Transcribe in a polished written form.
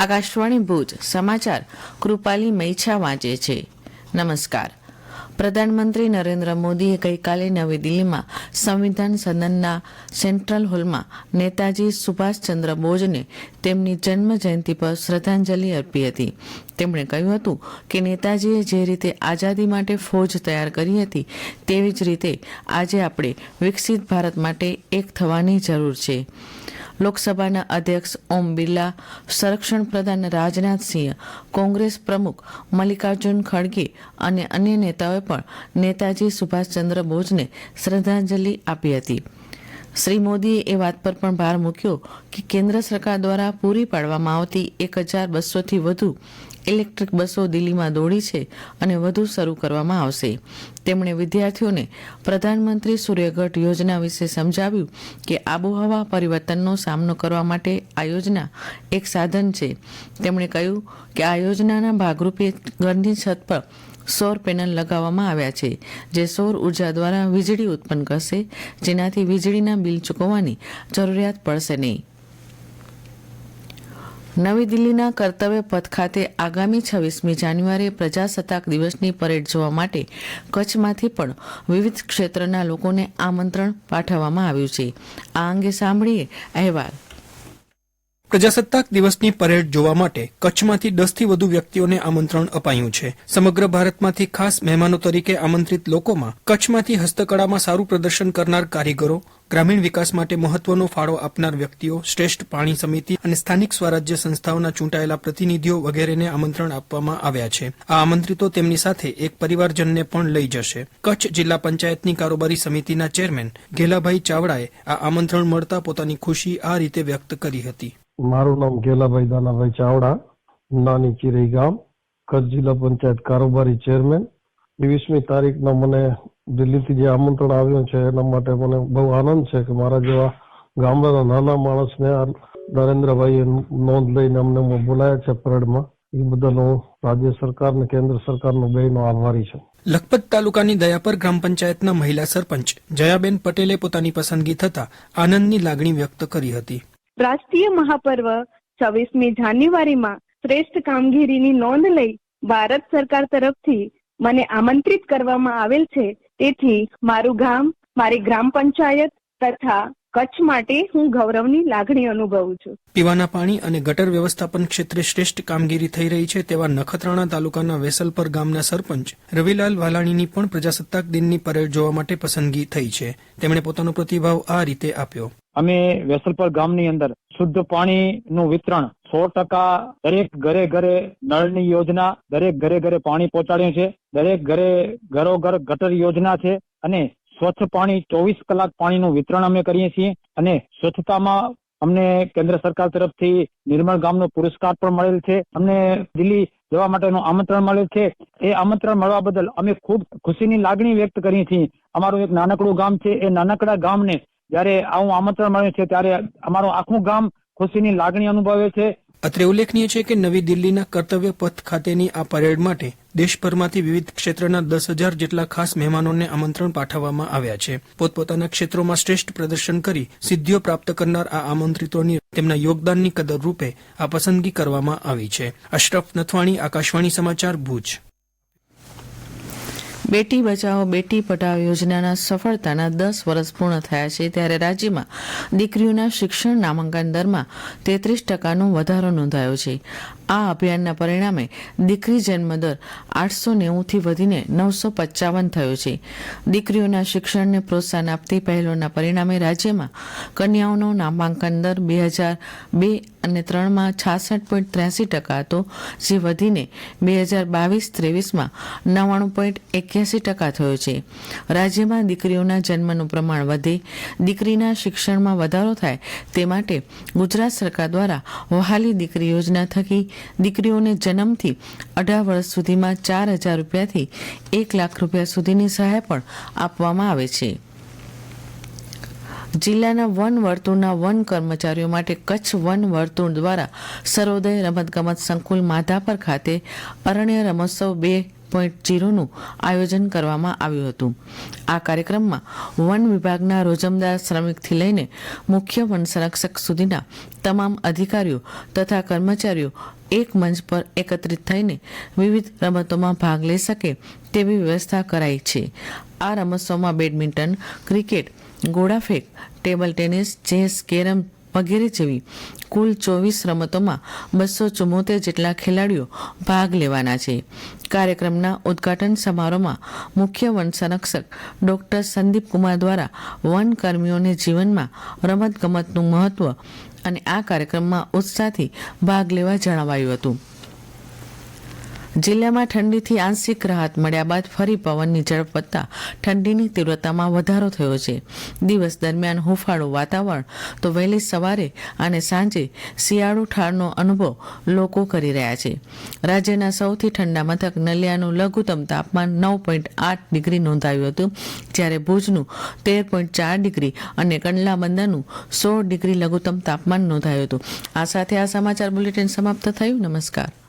આકાશવાણી ભુજ સમાચાર કૃપાલી મૈછા વાંચે છે. નમસ્કાર. પ્રધાનમંત્રી નરેન્દ્ર મોદીએ ગઈકાલે નવી દિલ્હીમાં સંવિધાન સદનના સેન્ટ્રલ હોલમાં નેતાજી સુભાષચંદ્ર બોઝને તેમની જન્મ જયંતિ પર શ્રદ્ધાંજલિ અર્પી હતી. તેમણે કહ્યું હતું કે નેતાજીએ જે રીતે આઝાદી માટે ફોજ તૈયાર કરી હતી તેવી જ રીતે આજે આપણે વિકસિત ભારત માટે એક થવાની જરૂર છે. લોકસભાના અધ્યક્ષ ઓમ બિરલા, સંરક્ષણ પ્રધાન રાજનાથસિંહ, કોંગ્રેસ પ્રમુખ મલ્લિકાર્જુન ખડગે અને અન્ય નેતાઓએ પણ નેતાજી સુભાષચંદ્ર બોઝને શ્રદ્ધાંજલિ આપી હતી. શ્રી મોદીએ એ વાત પર પણ ભાર મૂક્યો કે કેન્દ્ર સરકાર દ્વારા પૂરી પાડવામાં આવતી 1200થી વધુ ઇલેક્ટ્રિક બસો દિલ્હીમાં દોડી છે અને વધુ શરૂ કરવામાં આવશે. તેમણે વિદ્યાર્થીઓને પ્રધાનમંત્રી સૂર્યઘર યોજના વિશે સમજાવ્યું કે આબોહવા પરિવર્તનનો સામનો કરવા માટે આ યોજના એક સાધન છે. તેમણે કહ્યું કે આ યોજનાના ભાગરૂપે ઘરની છત પર સૌર પેનલ લગાવવામાં આવ્યા છે, જે સૌર ઉર્જા દ્વારા વીજળી ઉત્પન્ન કરશે, જેનાથી વીજળીના બિલ ચૂકવવાની જરૂરિયાત પડશે નહીં. નવી દિલ્હીના કર્તવ્ય પથ ખાતે આગામી 26મી જાન્યુઆરીએ પ્રજાસત્તાક દિવસની પરેડ જોવા માટે કચ્છમાંથી પણ વિવિધ ક્ષેત્રના લોકોને આમંત્રણ પાઠવવામાં આવ્યું છે. આ અંગે સાંભળીએ અહેવાલ. પ્રજાસત્તાક દિવસની પરેડ જોવા માટે કચ્છમાંથી 10થી વધુ વ્યક્તિઓને આમંત્રણ અપાયું છે. સમગ્ર ભારતમાંથી ખાસ મહેમાનો તરીકે આમંત્રિત લોકોમાં કચ્છમાંથી હસ્તકળામાં સારું પ્રદર્શન કરનાર કારીગરો, ગ્રામીણ વિકાસ માટે મહત્વનો ફાળો આપનાર વ્યક્તિઓ, શ્રેષ્ઠ પાણી સમિતિ અને સ્થાનિક સ્વરાજ્ય સંસ્થાઓના ચૂંટાયેલા પ્રતિનિધિઓ વગેરેને આમંત્રણ આપવામાં આવ્યા છે. આ આમંત્રિતો તેમની સાથે એક પરિવારજનને પણ લઈ જશે. કચ્છ જિલ્લા પંચાયતની કારોબારી સમિતિના ચેરમેન ઘેલાભાઈ ચાવડાએ આ આમંત્રણ મળતા પોતાની ખુશી આ રીતે વ્યક્ત કરી હતી. મારું નામ ઘેલાભાઈ દાનાભાઈ ચાવડા, નાની ચિરઈ ગામ, કચ્છ જિલ્લા પંચાયત કારોબારી ચેરમેન. 20મી તારીખના મને દિલ્હીથી જે આમંત્રણ આવ્યું છે એના માટે મને બહુ આનંદ છે કે મારા જેવા ગામડાના નાના માણસને નરેન્દ્રભાઈએ નોંધ લઈને અમને બોલાયા છે પરેડમાં. એ બદલ હું રાજ્ય સરકાર અને કેન્દ્ર સરકારનો બેનો આભારી છું. લખપત તાલુકાની દયાપર ગ્રામ પંચાયતના મહિલા સરપંચ જયાબેન પટેલે પોતાની પસંદગી થતા આનંદની લાગણી વ્યક્ત કરી હતી. રાષ્ટ્રીય મહાપર્વ 26મી જાન્યુઆરીમાં શ્રેષ્ઠ કામગીરીની નોંધ લઈ ભારત સરકાર તરફથી મને આમંત્રિત કરવામાં આવેલ છે. તેથી મારું ગામ, મારી ગ્રામ પંચાયત તથા કચ્છ માટે હું ગૌરવની લાગણી અનુભવું છું. પીવાના પાણી અને ગટર વ્યવસ્થાપન ક્ષેત્રે શ્રેષ્ઠ કામગીરી થઈ રહી છે તેવા નખત્રાણા તાલુકાના વેસલપર ગામના સરપંચ રવિલાલ વાલાણીની પણ પ્રજાસત્તાક દિનની પરેડ જોવા માટે પસંદગી થઈ છે. તેમણે પોતાનો પ્રતિભાવ આ રીતે આપ્યો. અમે વેસલપર ગામની અંદર શુદ્ધ પાણીનું વિતરણ 100% દરેક ઘરે ઘરે નળની યોજના, દરેક ઘરે ઘરે પાણી પહોંચાડ્યું છે, દરેક ઘરે ઘરો ગટર યોજના છે અને સ્વચ્છ પાણી 24 કલાક પાણીનું વિતરણ અમે કરીએ છીએ. અને સ્વચ્છતામાં અમને કેન્દ્ર સરકાર તરફથી નિર્મળ ગામનો પુરસ્કાર પણ મળેલ છે. અમને દિલ્હી જવા માટેનું આમંત્રણ મળેલ છે. એ આમંત્રણ મળવા બદલ અમે ખૂબ ખુશીની લાગણી વ્યક્ત કરીએ છીએ. અમારું એક નાનકડું ગામ છે, એ નાનકડા ગામને જયારે આવું આમંત્રણ મળ્યું છે ત્યારે અમારું આખું ગામ ખુશીની લાગણી અનુભવે છે. અત્રે ઉલ્લેખનીય છે કે નવી દિલ્હીના કર્તવ્ય પથ ખાતેની આ પરેડ માટે દેશભરમાંથી વિવિધ ક્ષેત્રના 10,000 જેટલા ખાસ મહેમાનોને આમંત્રણ પાઠવવામાં આવ્યા છે. પોતપોતાના ક્ષેત્રોમાં શ્રેષ્ઠ પ્રદર્શન કરી સિદ્ધિઓ પ્રાપ્ત કરનાર આ આમંત્રિતોની તેમના યોગદાનની કદર રૂપે આ પસંદગી કરવામાં આવી છે. અશરફ નથવાણી, આકાશવાણી સમાચાર, ભુજ. બેટી બચાવો બેટી પઢાઓ યોજનાના સફળતાના 10 વર્ષ પૂર્ણ થયા છે, ત્યારે રાજ્યમાં દીકરીઓના શિક્ષણ નામાંકન દરમાં 33% વધારો નોંધાયો છે. આ અભિયાનના પરિણામે દીકરી જન્મદર 890થી વધીને 955 થયો છે. દીકરીઓના શિક્ષણને પ્રોત્સાહન આપતી પહેલોના પરિણામે રાજ્યમાં કન્યાઓનો નામાંકન દર 2002 અને 3માં 66.83% હતો, જે વધીને 2022-23માં 99.81% થયો છે. રાજ્યમાં દીકરીઓના જન્મનું પ્રમાણ વધે, દીકરીના શિક્ષણમાં વધારો થાય તે માટે ગુજરાત સરકાર દ્વારા વહાલી દીકરી યોજના થકી દીકરીઓને જન્મથી 18 વર્ષ સુધીમાં 4,000 રૂપિયાથી 1 લાખ રૂપિયા સુધીની સહાય પણ આપવામાં આવે છે. જિલ્લાના વન વર્તુળના વન કર્મચારીઓ માટે કચ્છ વન વર્તુળ દ્વારા સર્વોદય રમતગમત સંકુલ માધાપર ખાતે અરણ્ય રમોત્સવ 2.0નું આયોજન કરવામાં આવ્યું હતું. આ કાર્યક્રમમાં વન વિભાગના રોજમદાર શ્રમિકથી લઈને મુખ્ય વન સંરક્ષક સુધીના તમામ અધિકારીઓ તથા કર્મચારીઓ એક મંચ પર એકત્રિત થઈને વિવિધ રમતોમાં ભાગ લઈ શકે તેવી વ્યવસ્થા કરાઈ છે. આ રમતોમાં બેડમિન્ટન, ક્રિકેટ, ગોળાફેંક, ટેબલ ટેનિસ, ચેસ, કેરમ વગેરે જેવી કુલ 24 રમતોમાં 274 જેટલા ખેલાડીઓ ભાગ લેવાના છે. કાર્યક્રમના ઉદ્ઘાટન સમારોહમાં મુખ્ય વન સંરક્ષક ડોક્ટર સંદીપ કુમાર દ્વારા વન કર્મીઓને જીવનમાં રમતગમતનું મહત્વ અને આ કાર્યક્રમમાં ઉત્સાહથી ભાગ લેવા જણાવાયું હતું. જિલ્લામાં ઠંડીથી આંશિક રાહત મળ્યા બાદ ફરી પવનની ઝડપ વધતા ઠંડીની તીવ્રતામાં વધારો થયો છે. દિવસ દરમિયાન હૂંફાળું વાતાવરણ તો વહેલી સવારે અને સાંજે શિયાળુ ઠારનો અનુભવ લોકો કરી રહ્યા છે. રાજ્યના સૌથી ઠંડા મથક નલિયાનું લઘુત્તમ તાપમાન 9.8 ડિગ્રી નોંધાયું હતું, જ્યારે ભુજનું 13.4 ડિગ્રી અને કંડલા બંદરનું 16 ડિગ્રી લઘુત્તમ તાપમાન નોંધાયું હતું. આ સાથે આ સમાચાર બુલેટિન સમાપ્ત થયું. નમસ્કાર.